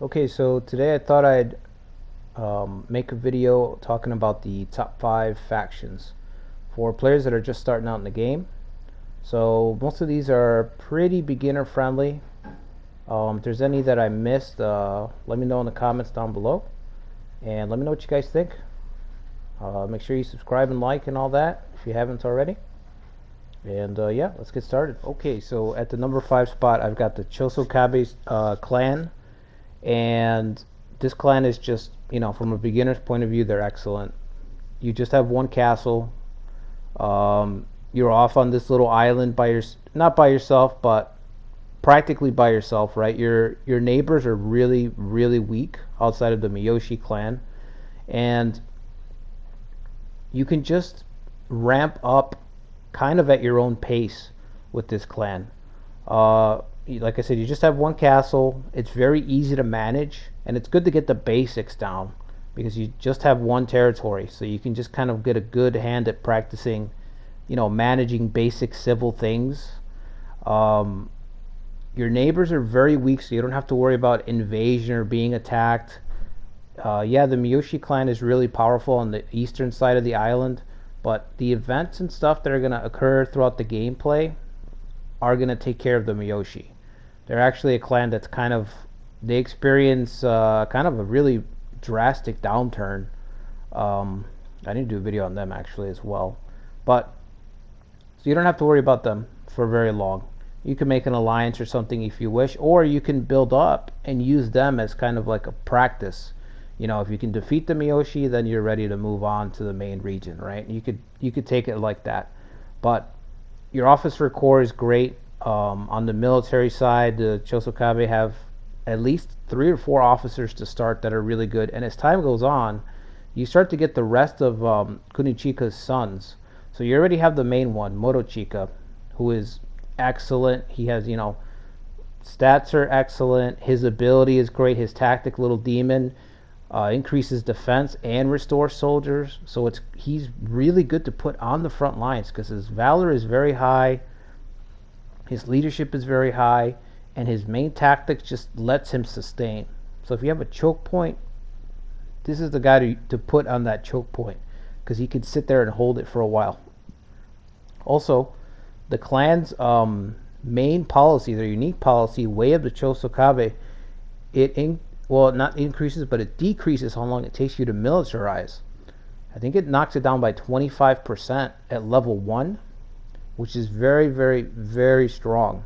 Okay, so today I thought I'd make a video talking about the top 5 factions for players that are just starting out in the game. So most of these are pretty beginner friendly. If there's any that I missed, let me know in the comments down below. And let me know what you guys think. Make sure you subscribe and like and all that if you haven't already. And yeah, let's get started. Okay, so at the number 5 spot, I've got the Cabbage clan. And this clan is just, from a beginner's point of view, they're excellent. You just have one castle. You're off on this little island not by yourself, but practically by yourself, right? Your neighbors are really, really weak outside of the Miyoshi clan, and you can just ramp up kind of at your own pace with this clan. Like I said, you just have one castle. It's very easy to manage, and it's good to get the basics down because you just have one territory, so you can just kind of get a good hand at practicing, managing basic civil things. Um, your neighbors are very weak, so you don't have to worry about invasion or being attacked. Yeah, the Miyoshi clan is really powerful on the eastern side of the island, but the events and stuff that are going to occur throughout the gameplay are going to take care of the Miyoshi. They're actually a clan that's they experience kind of a really drastic downturn. I need to do a video on them actually as well. But, so you don't have to worry about them for very long. You can make an alliance or something if you wish, or you can build up and use them as kind of like a practice. If you can defeat the Miyoshi, then you're ready to move on to the main region, right? You could take it like that. But your officer corps is great. On the military side, the Chosokabe have at least 3 or 4 officers to start that are really good. And as time goes on, you start to get the rest of Kunichika's sons. So you already have the main one, Morochika, who is excellent. He has, stats are excellent. His ability is great. His tactic, little demon, increases defense and restores soldiers. So he's really good to put on the front lines because his valor is very high. His leadership is very high, and his main tactics just lets him sustain. So if you have a choke point, this is the guy to put on that choke point because he can sit there and hold it for a while. Also, the clan's main policy, their unique policy, Way of the Chosokabe, not increases, but it decreases how long it takes you to militarize. I think it knocks it down by 25% at level 1, which is very, very, very strong.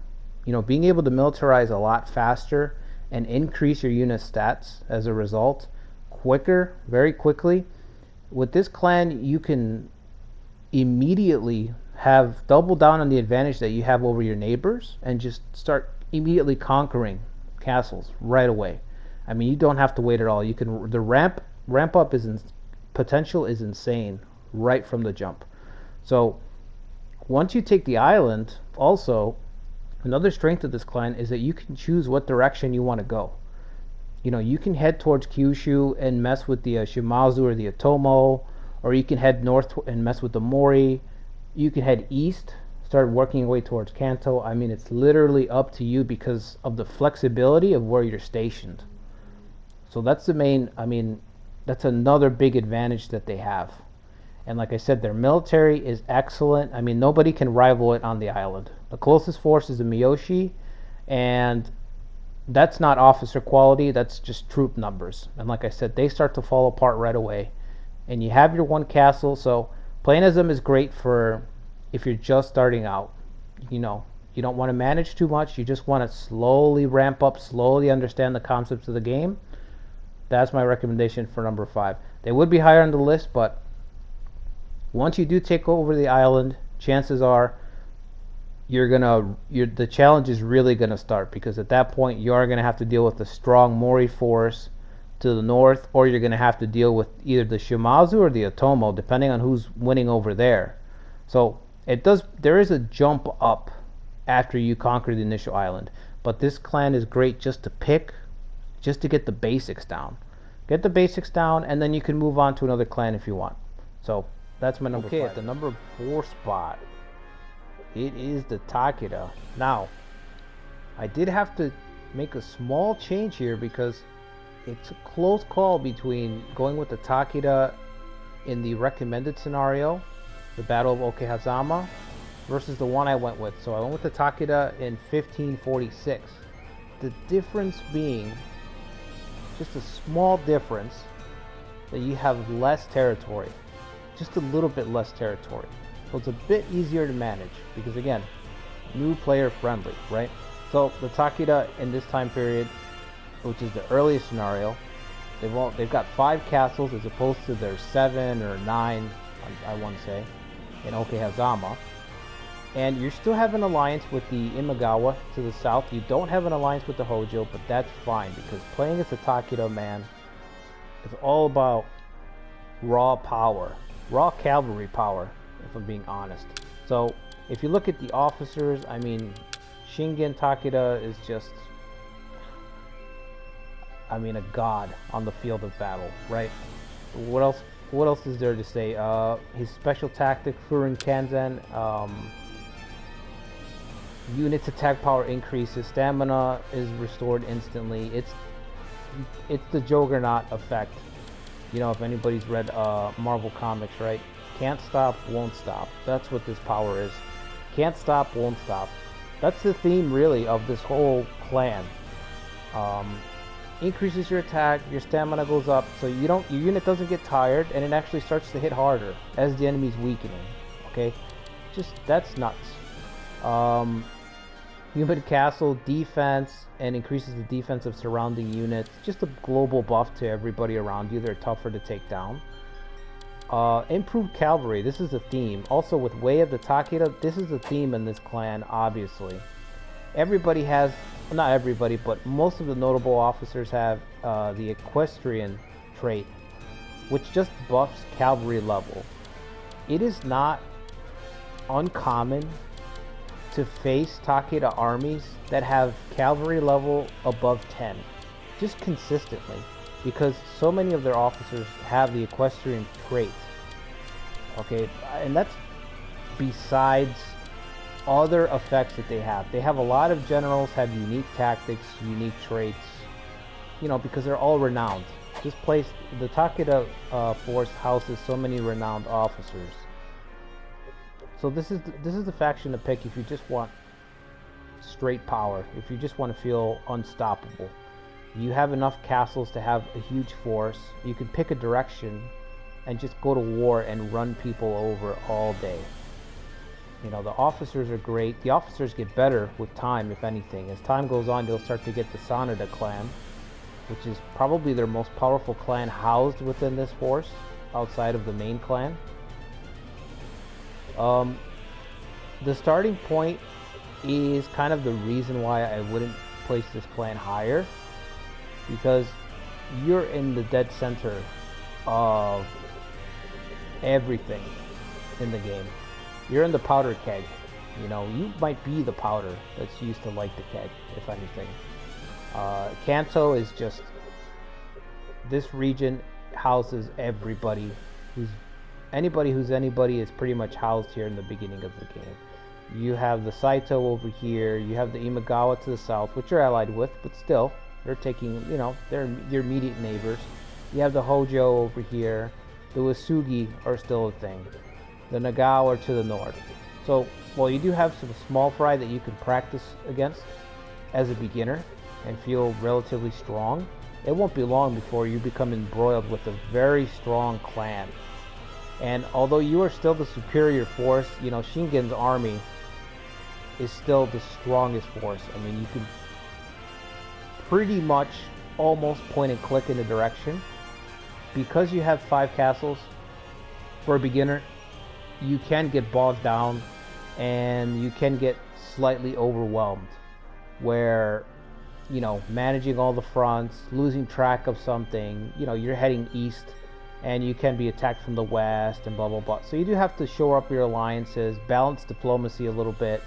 Being able to militarize a lot faster and increase your unit stats as a result very quickly. With this clan, you can immediately have double down on the advantage that you have over your neighbors and just start immediately conquering castles right away. I mean, you don't have to wait at all. The ramp up potential is insane right from the jump. So once you take the island, also, another strength of this clan is that you can choose what direction you want to go. You can head towards Kyushu and mess with the Shimazu or the Otomo, or you can head north and mess with the Mori. You can head east, start working your way towards Kanto. I mean, it's literally up to you because of the flexibility of where you're stationed. So that's that's another big advantage that they have. And like I said, their military is excellent. I mean, nobody can rival it on the island. The closest force is the Miyoshi, and that's not officer quality, that's just troop numbers. And like I said, they start to fall apart right away. And you have your one castle, so playing as them is great for if you're just starting out. You don't want to manage too much. You just want to slowly ramp up, slowly understand the concepts of the game. That's my recommendation for number 5. They would be higher on the list, but once you do take over the island, chances are the challenge is really gonna start because at that point you are gonna have to deal with the strong Mori force to the north, or you're gonna have to deal with either the Shimazu or the Otomo, depending on who's winning over there. So there is a jump up after you conquer the initial island, but this clan is great just to get the basics down. Get the basics down, and then you can move on to another clan if you want. So that's my number 5. At the number 4 spot, it is the Takeda. Now, I did have to make a small change here because it's a close call between going with the Takeda in the recommended scenario, the Battle of Okehazama, versus the one I went with. So I went with the Takeda in 1546. The difference being just a small difference that you have less territory, just a little bit less territory. So it's a bit easier to manage because, again, new player friendly, right? So the Takeda in this time period, which is the earliest scenario, they've got 5 castles as opposed to their 7 or 9, I want to say, in Okehazama. And you still have an alliance with the Imagawa to the south. You don't have an alliance with the Hojo, but that's fine because playing as a Takeda, man, is all about raw power, raw cavalry power, if I'm being honest. So if you look at the officers, I mean, Shingen Takeda is just, I mean, a god on the field of battle, right? What else is there to say? His special tactic, Furin Kanzen, units attack power increases, stamina is restored instantly. It's the Juggernaut effect. You know, if anybody's read Marvel Comics, right? Can't stop, won't stop. That's what this power is. Can't stop, won't stop. That's the theme, really, of this whole clan. Increases your attack, your stamina goes up, so your unit doesn't get tired, and it actually starts to hit harder as the enemy's weakening. Okay, that's nuts. Human Castle defense and increases the defense of surrounding units. Just a global buff to everybody around you. They're tougher to take down. Improved cavalry. This is a theme. Also with Way of the Takeda, this is a theme in this clan, obviously. Everybody has, not everybody, but most of the notable officers have the equestrian trait, which just buffs cavalry level. It is not uncommon to face Takeda armies that have cavalry level above 10, just consistently, because so many of their officers have the equestrian trait. Okay, and that's besides other effects that they have. They have a lot of generals have unique tactics, unique traits, you know, because they're all renowned. This place, the Takeda force houses so many renowned officers. So this is the faction to pick if you just want straight power, if you just want to feel unstoppable. You have enough castles to have a huge force. You can pick a direction and just go to war and run people over all day. You know, the officers are great. The officers get better with time, if anything. As time goes on, you'll start to get the Sanada clan, which is probably their most powerful clan housed within this force, outside of the main clan. The starting point is kind of the reason why I wouldn't place this clan higher, because you're in the dead center of everything in the game. You're in the powder keg. You know, you might be the powder that's used to light the keg, if anything. Kanto is just, this region houses everybody who's anybody is pretty much housed here in the beginning of the game. You have the Saito over here, you have the Imagawa to the south, which you're allied with, but still, they're taking, you know, they're your immediate neighbors. You have the Hojo over here, the Wasugi are still a thing. The Nagao are to the north. So, while you do have some small fry that you can practice against as a beginner and feel relatively strong, it won't be long before you become embroiled with a very strong clan. And although you are still the superior force, you know, Shingen's army is still the strongest force. I mean, you can pretty much almost point and click in a direction. Because you have 5 castles, for a beginner, you can get bogged down and you can get slightly overwhelmed, where, you know, managing all the fronts, losing track of something, you know, you're heading east and you can be attacked from the west and blah blah blah. So you do have to shore up your alliances, balance diplomacy a little bit,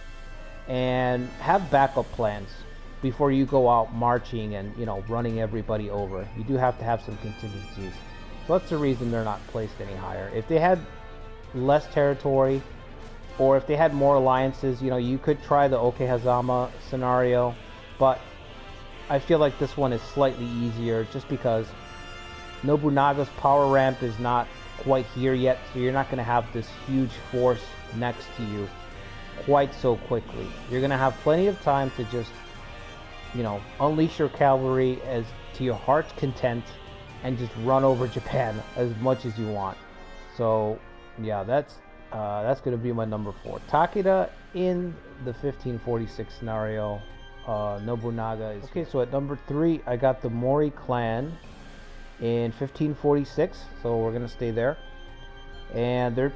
and have backup plans before you go out marching and, you know, running everybody over. You do have to have some contingencies. So that's the reason they're not placed any higher. If they had less territory, or if they had more alliances, you know, you could try the Okehazama scenario, but I feel like this one is slightly easier just because Nobunaga's power ramp is not quite here yet, so you're not going to have this huge force next to you quite so quickly. You're going to have plenty of time to just, you know, unleash your cavalry as to your heart's content and just run over Japan as much as you want. So yeah, that's going to be my number 4. Takeda in the 1546 scenario. Nobunaga is okay. So at number 3, I got the Mori clan in 1546. So we're gonna stay there, and they're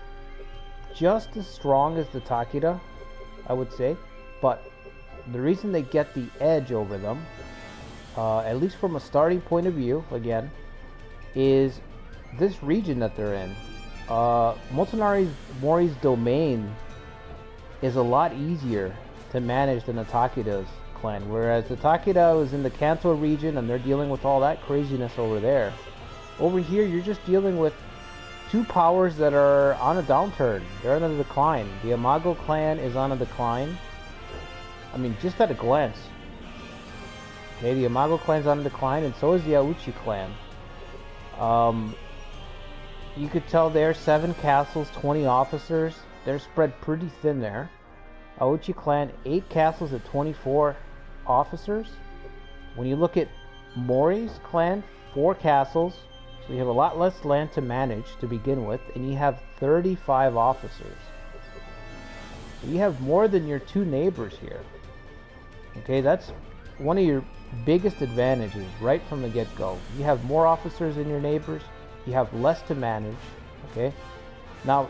just as strong as the Takeda, I would say. But the reason they get the edge over them, at least from a starting point of view, again, is this region that they're in. Mori's domain is a lot easier to manage than the Takeda's clan, whereas the Takeda is in the Kanto region and they're dealing with all that craziness over there. Over here, you're just dealing with two powers that are on a downturn. They're on a decline. The Yamago clan is on a decline. I mean, just at a glance. Okay, the Yamago clan's on a decline, and so is the Auchi clan. You could tell there, 7 castles, 20 officers. They're spread pretty thin there. Auchi clan, 8 castles at 24 officers. When you look at Mori's clan, 4 castles, so you have a lot less land to manage to begin with, and you have 35 officers. So you have more than your 2 neighbors here. Okay, that's one of your biggest advantages right from the get-go. You have more officers than your neighbors, you have less to manage. Okay, now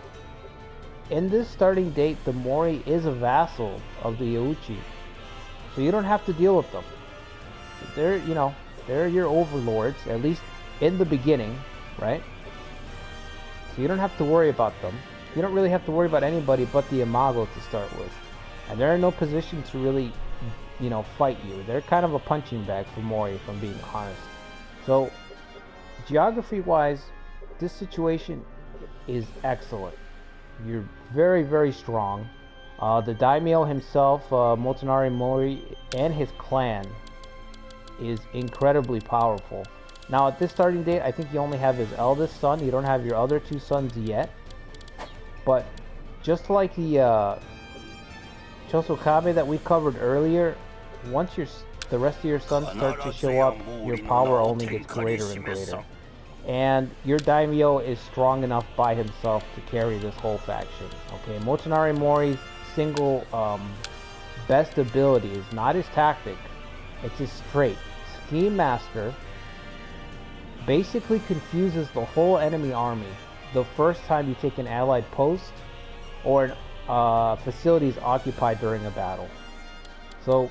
in this starting date, the Mori is a vassal of the Auchi, so you don't have to deal with them. They're, you know, they're your overlords, at least in the beginning, right? So you don't have to worry about them. You don't really have to worry about anybody but the Yamago to start with, and they're in no position to really, you know, fight you. They're kind of a punching bag for Mori, if I'm being honest. So geography wise, this situation is excellent. You're very, very strong. The daimyo himself, Motonari Mori, and his clan is incredibly powerful. Now at this starting date, I think you only have his eldest son. You don't have your other 2 sons yet. But just like the Chosokabe that we covered earlier, once the rest of your sons start to show up, your power only gets greater and greater. And your daimyo is strong enough by himself to carry this whole faction. Okay, Motonari Mori's single best ability is not his tactic, it's his trait. Scheme Master basically confuses the whole enemy army the first time you take an allied post or facility is occupied during a battle. So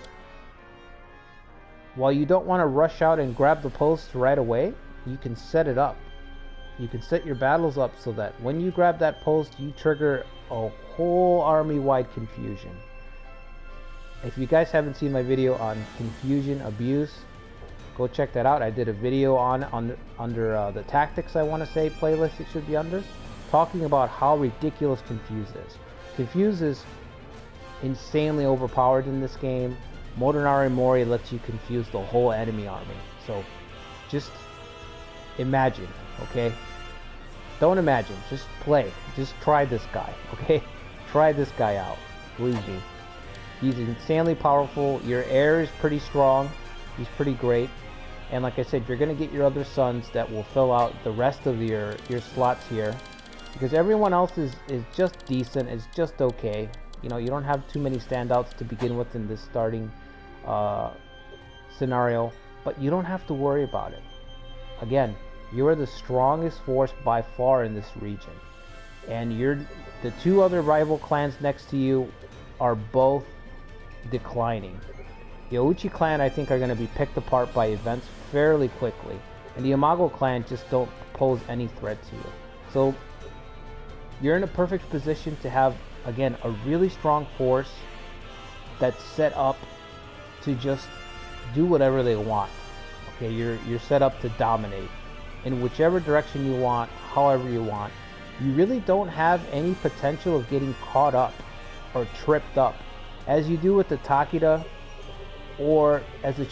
while you don't want to rush out and grab the post right away, you can set it up. You can set your battles up so that when you grab that post, you trigger a whole army-wide confusion. If you guys haven't seen my video on confusion abuse, go check that out. I did a video under the tactics, I want to say, playlist it should be under, talking about how ridiculous Confuse is. Confuse is insanely overpowered in this game. Motonari Mori lets you confuse the whole enemy army. So just imagine, okay? Don't imagine, just play. Just try this guy, okay? Try this guy out. Believe me. He's insanely powerful. Your heir is pretty strong. He's pretty great. And like I said, you're going to get your other sons that will fill out the rest of your slots here. Because everyone else is just decent. It's just okay. You know, you don't have too many standouts to begin with in this starting scenario. But you don't have to worry about it. Again, you are the strongest force by far in this region. And the 2 other rival clans next to you are both declining. The Auchi clan, I think, are going to be picked apart by events fairly quickly. And the Yamago clan just don't pose any threat to you. So you're in a perfect position to have, again, a really strong force that's set up to just do whatever they want. Okay, you're set up to dominate in whichever direction you want, however you want. You really don't have any potential of getting caught up or tripped up as you do with the Takeda or as the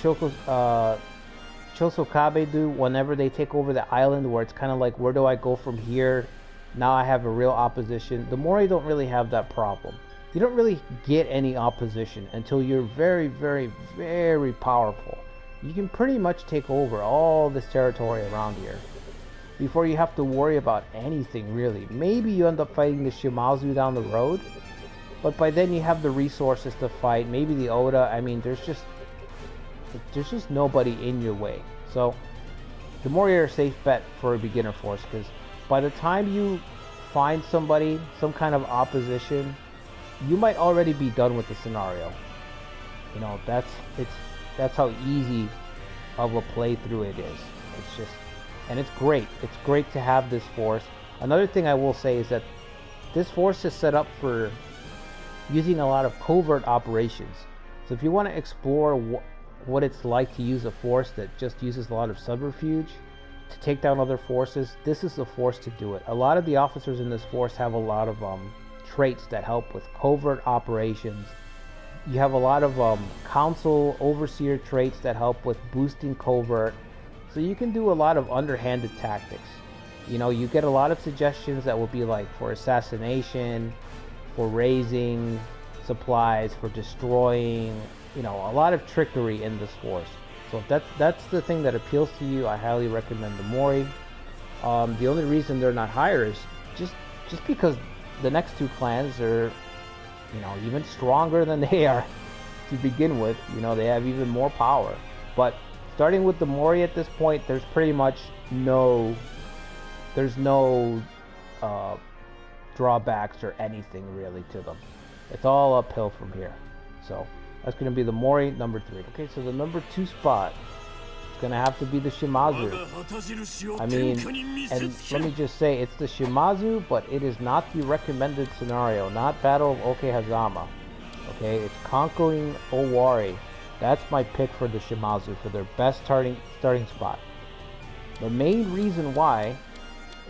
Chosokabe do whenever they take over the island, where it's kind of like, where do I go from here? Now I have a real opposition. The Mori don't really have that problem. You don't really get any opposition until you're very, very, very powerful. You can pretty much take over all this territory around here before you have to worry about anything, really. Maybe you end up fighting the Shimazu down the road, but by then you have the resources to fight. Maybe the Oda. I mean, there's just nobody in your way. So the Mori are a safe bet for a beginner force, because by the time you find somebody, some kind of opposition, you might already be done with the scenario. You know, that's how easy of a playthrough it is. It's just, and it's great. It's great to have this force. Another thing I will say is that this force is set up for using a lot of covert operations. So if you want to explore what it's like to use a force that just uses a lot of subterfuge to take down other forces, this is the force to do it. A lot of the officers in this force have a lot of traits that help with covert operations. You have a lot of council overseer traits that help with boosting covert. So you can do a lot of underhanded tactics. You know, you get a lot of suggestions that will be like for assassination, for raising supplies, for destroying, you know, a lot of trickery in this force. So if that's the thing that appeals to you, I highly recommend the Mori. The only reason they're not higher is just because the next two clans are, you know, even stronger than they are to begin with. You know, they have even more power. But starting with the Mori at this point, there's pretty much no drawbacks or anything really to them. It's all uphill from here. So that's going to be the Mori, number 3. Okay, so the number 2 spot is going to have to be the Shimazu. I mean, and let me just say, it's the Shimazu, but it is not the recommended scenario. Not Battle of Okehazama. Okay, it's Conquering Owari. That's my pick for the Shimazu for their best starting spot. The main reason why,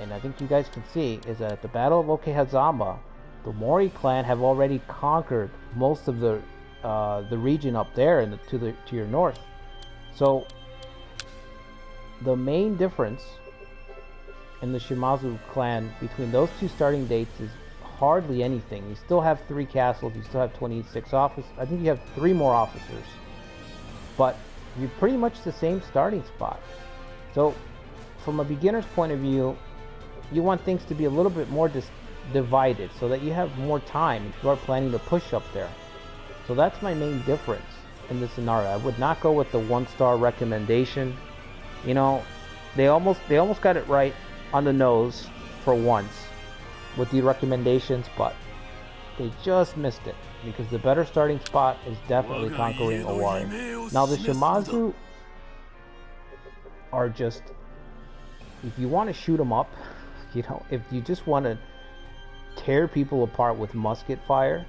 and I think you guys can see, is that at the Battle of Okehazama, the Mori clan have already conquered most of the region up there and to your north. So the main difference in the Shimazu clan between those two starting dates is hardly anything. You still have 3 castles, you still have 26 officers. I think you have 3 more officers, but you're pretty much the same starting spot. So from a beginner's point of view, you want things to be a little bit more divided so that you have more time if you are planning to push up there. So that's my main difference in this scenario. I would not go with the 1-star recommendation. You know, they almost got it right on the nose for once with the recommendations, but they just missed it, because the better starting spot is definitely Conquering Owari. Now the Shimazu are just, if you want to shoot them up, you know, if you just want to tear people apart with musket fire,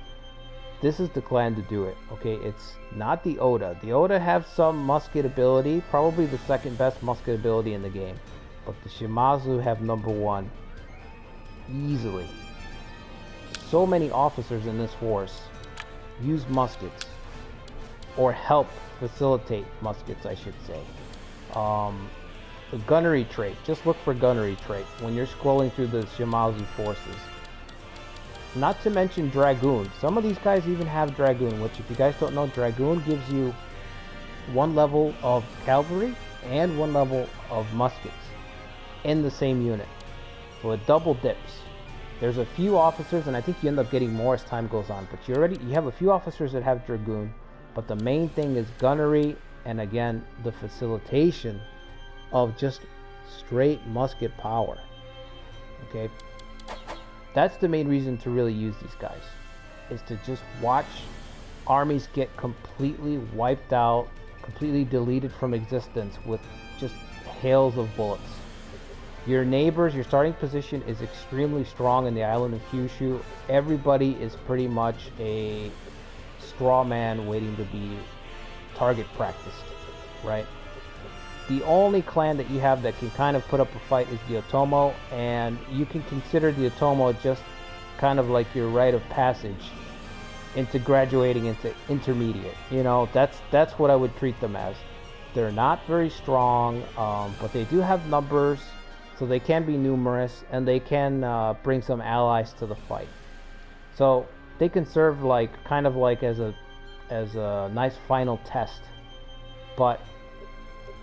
this is the clan to do it. Okay, it's not the Oda. The Oda have some musket ability, probably the second best musket ability in the game, but the Shimazu have number 1 easily. So many officers in this force use muskets, or help facilitate muskets, I should say. The gunnery trait, just look for gunnery trait when you're scrolling through the Shimazu forces. Not to mention Dragoon. Some of these guys even have Dragoon, which, if you guys don't know, Dragoon gives you 1 level of cavalry and 1 level of muskets in the same unit. So it double dips. There's a few officers, and I think you end up getting more as time goes on, but you have a few officers that have Dragoon, but the main thing is gunnery, and again, the facilitation of just straight musket power. Okay? That's the main reason to really use these guys, is to just watch armies get completely wiped out, completely deleted from existence with just hails of bullets. Your neighbors, your starting position is extremely strong in the island of Kyushu. Everybody is pretty much a straw man waiting to be target practiced, right? The only clan that you have that can kind of put up a fight is the Otomo, and you can consider the Otomo just kind of like your rite of passage into graduating into intermediate. You know, that's what I would treat them as. They're not very strong, but they do have numbers, so they can be numerous, and they can bring some allies to the fight. So they can serve like kind of like as a nice final test. But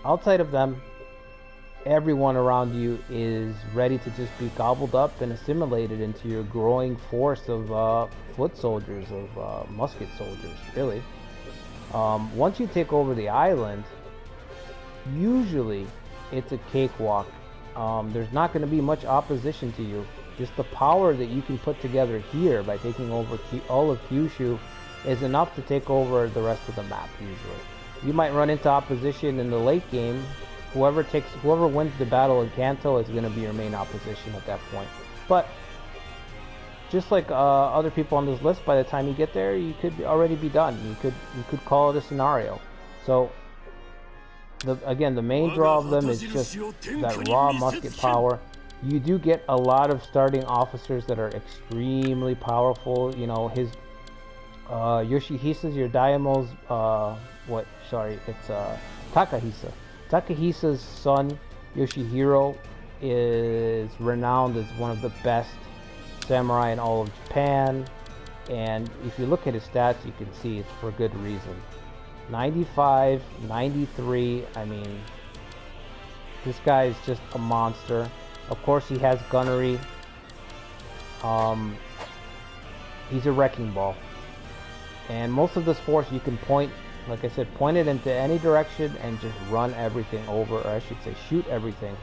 outside of them, everyone around you is ready to just be gobbled up and assimilated into your growing force of foot soldiers, of musket soldiers, really. Once you take over the island, usually it's a cakewalk. There's not going to be much opposition to you. Just the power that you can put together here by taking over all of Kyushu is enough to take over the rest of the map, usually. You might run into opposition in the late game. Whoever wins the battle in Kanto is going to be your main opposition at that point. But just like other people on this list, by the time you get there, you could already be done. You could call it a scenario. So again, the main draw of them is just that raw musket power. You do get a lot of starting officers that are extremely powerful. You know, his Yoshihisa's, your Daimo's, it's Takahisa. Takahisa's son, Yoshihiro, is renowned as one of the best samurai in all of Japan. And if you look at his stats, you can see it's for good reason. 95, 93, I mean, this guy is just a monster. Of course, he has gunnery. He's a wrecking ball. And most of this force you can point, like I said, point it into any direction and just run everything over, or I should say shoot everything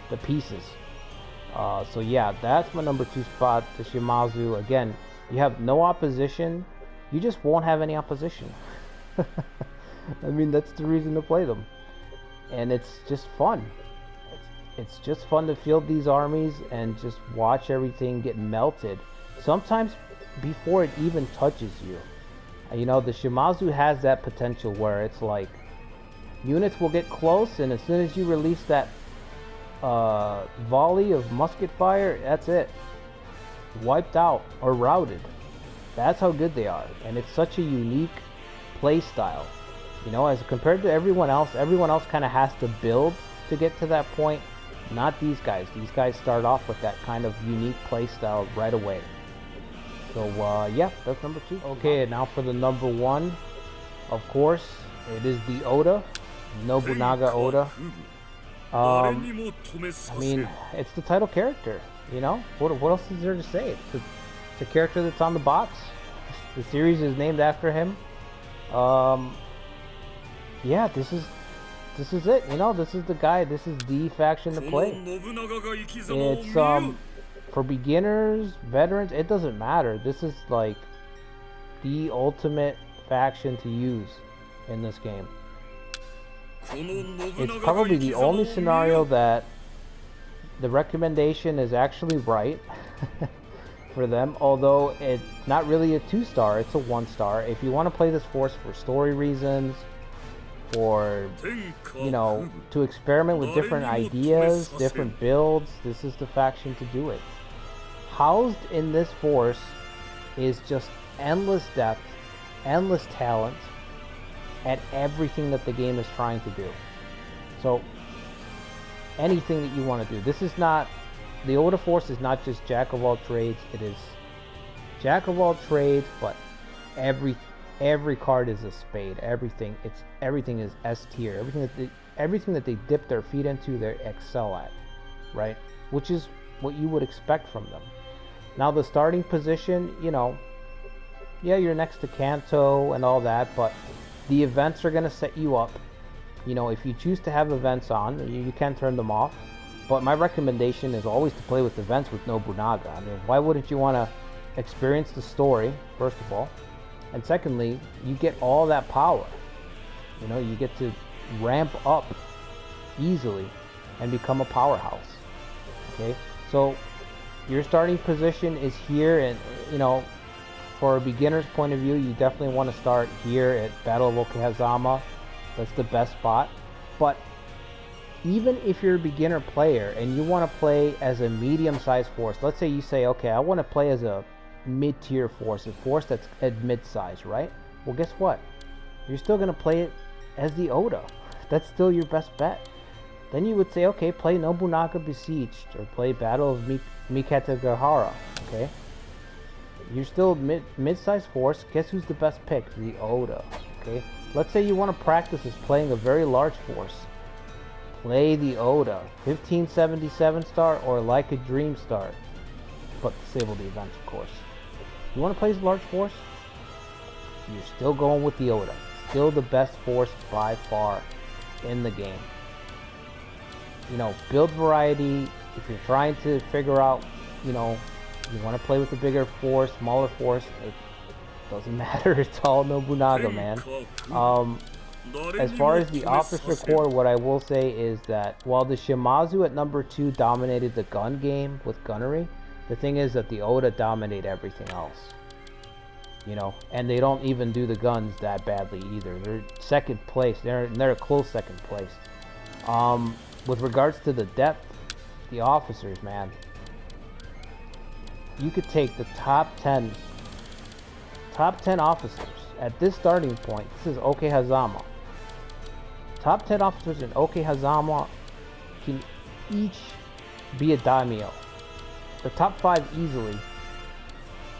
to pieces. So yeah, that's my number 2 spot, the Shimazu. Again, you have no opposition. You just won't have any opposition. I mean, that's the reason to play them. And it's just fun. It's just fun to field these armies and just watch everything get melted. Sometimes before it even touches you. You know, the Shimazu has that potential where it's like units will get close, and as soon as you release that volley of musket fire, that's it. Wiped out or routed. That's how good they are. And it's such a unique play style. You know, as compared to everyone else kind of has to build to get to that point. Not these guys. These guys start off with that kind of unique play style right away. So yeah, that's number 2. Okay, now for the number 1, of course, it is the Oda, Nobunaga Oda. I mean, it's the title character, you know? What else is there to say? It's a character that's on the box. The series is named after him. Yeah, this is it, you know? This is the guy, this is the faction to play. It's for beginners, veterans, it doesn't matter. This is like the ultimate faction to use in this game. It's probably the only scenario that the recommendation is actually right for them, although it's not really a 2-star, it's a 1-star. If you want to play this force for story reasons, for, you know, to experiment with different ideas, different builds, this is the faction to do it. Housed in this force is just endless depth, endless talent at everything that the game is trying to do. So anything that you want to do. This is not, the Oda force is not just jack of all trades, it is jack of all trades, but every card is a spade. Everything is S tier. Everything that they dip their feet into, they excel at, right? Which is what you would expect from them. Now the starting position, you know, yeah, you're next to Kanto and all that, but the events are going to set you up. You know, if you choose to have events on, you can turn them off. But my recommendation is always to play with events with Nobunaga. I mean, why wouldn't you want to experience the story, first of all? And secondly, you get all that power. You know, you get to ramp up easily and become a powerhouse. Okay, so your starting position is here, and you know, for a beginner's point of view, you definitely want to start here at Battle of Okehazama. That's the best spot. But even if you're a beginner player and you want to play as a medium-sized force, let's say you say, okay, I want to play as a mid-tier force, a force that's at mid-size, right? Well, guess what? You're still going to play it as the Oda. That's still your best bet. Then you would say, okay, play Nobunaga Besieged, or play Battle of Mikatagahara, okay? You're still mid-size force. Guess who's the best pick? The Oda, okay? Let's say you want to practice as playing a very large force. Play the Oda, 1577 star or Like a Dream star, but disable the events, of course. You want to play as a large force? You're still going with the Oda. Still the best force by far in the game. You know, build variety. If you're trying to figure out, you know, you want to play with a bigger force, smaller force, it doesn't matter. It's all Nobunaga, man. As far as the officer core, what I will say is that while the Shimazu at number 2 dominated the gun game with gunnery, the thing is that the Oda dominate everything else. You know, and they don't even do the guns that badly either. They're second place. They're a close second place. With regards to the depth, the officers, man, you could take the top 10 officers at this starting point. This is Okehazama. Top 10 officers in Okehazama can each be a daimyo. The top 5 easily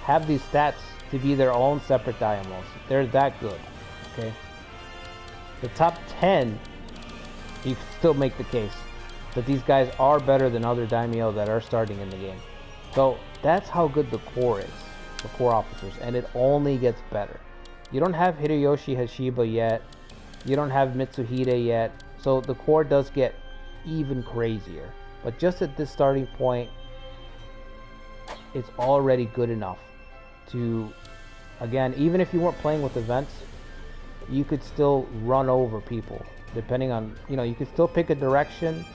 have these stats to be their own separate daimyos. They're that good, okay? The top 10, you can still make the case that these guys are better than other daimyo that are starting in the game. So that's how good the core is, the core officers, and it only gets better. You don't have Hideyoshi Hashiba yet, you don't have Mitsuhide yet, so the core does get even crazier. But just at this starting point, it's already good enough to, again, even if you weren't playing with events, you could still run over people, depending on, you know, you could still pick a direction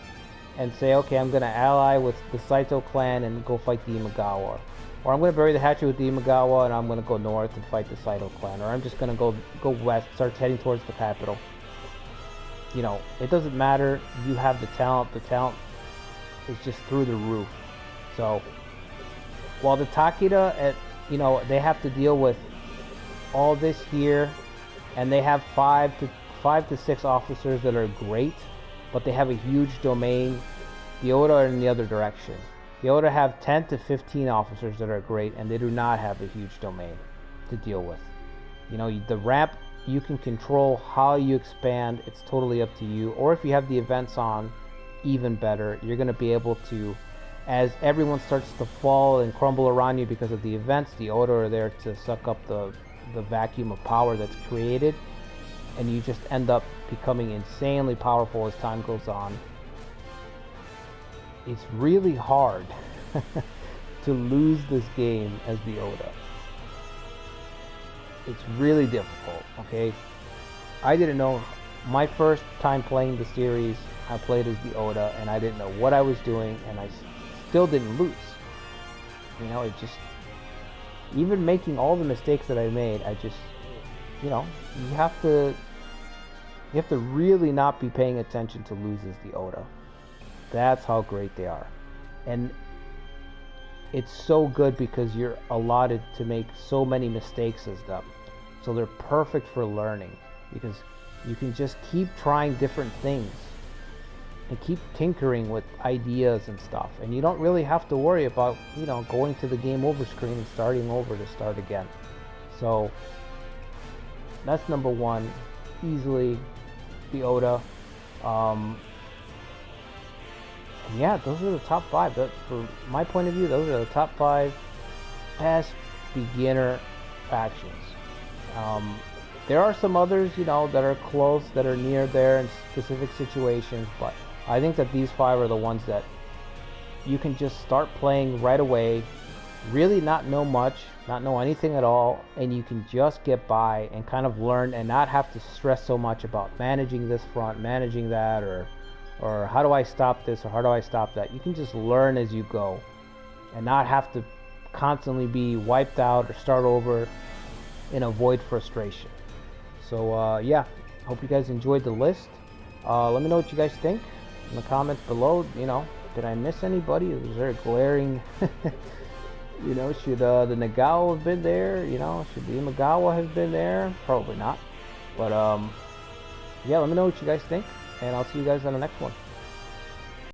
and say, okay, I'm going to ally with the Saito clan and go fight the Imagawa. Or I'm going to bury the hatchet with the Imagawa and I'm going to go north and fight the Saito clan. Or I'm just going to go west, start heading towards the capital. You know, it doesn't matter. You have the talent. The talent is just through the roof. So, while the Takeda, you know, they have to deal with all this here, and they have 5 to 6 officers that are great, but they have a huge domain. The Oda are in the other direction. The Oda have 10 to 15 officers that are great, and they do not have a huge domain to deal with. You know, the ramp, you can control how you expand. It's totally up to you. Or if you have the events on, even better. You're going to be able to, as everyone starts to fall and crumble around you because of the events, the Oda are there to suck up the vacuum of power that's created, and you just end up becoming insanely powerful as time goes on. It's really hard to lose this game as the Oda. It's really difficult, okay? I didn't know, my first time playing the series, I played as the Oda, and I didn't know what I was doing, and I still didn't lose. You know, it just, even making all the mistakes that I made, I just, you know, you have to really not be paying attention to lose as the Oda. That's how great they are. And it's so good because you're allotted to make so many mistakes as them. So they're perfect for learning, because you can just keep trying different things and keep tinkering with ideas and stuff, and you don't really have to worry about, you know, going to the game over screen and starting over to start again. So that's number 1, easily the Oda. Yeah, those are the top 5. From my point of view, those are the top 5 best beginner factions. There are some others, you know, that are close, that are near there in specific situations, but I think that these 5 are the ones that you can just start playing right away, really not know much, not know anything at all, and you can just get by and kind of learn and not have to stress so much about managing this front, managing that, or how do I stop this, or how do I stop that. You can just learn as you go and not have to constantly be wiped out or start over and avoid frustration. So yeah, hope you guys enjoyed the list. Let me know what you guys think in the comments below. You know, did I miss anybody? Was there a glaring You know, should the Nagao have been there? You know, should the Imagawa have been there? Probably not. But yeah, let me know what you guys think, and I'll see you guys on the next one.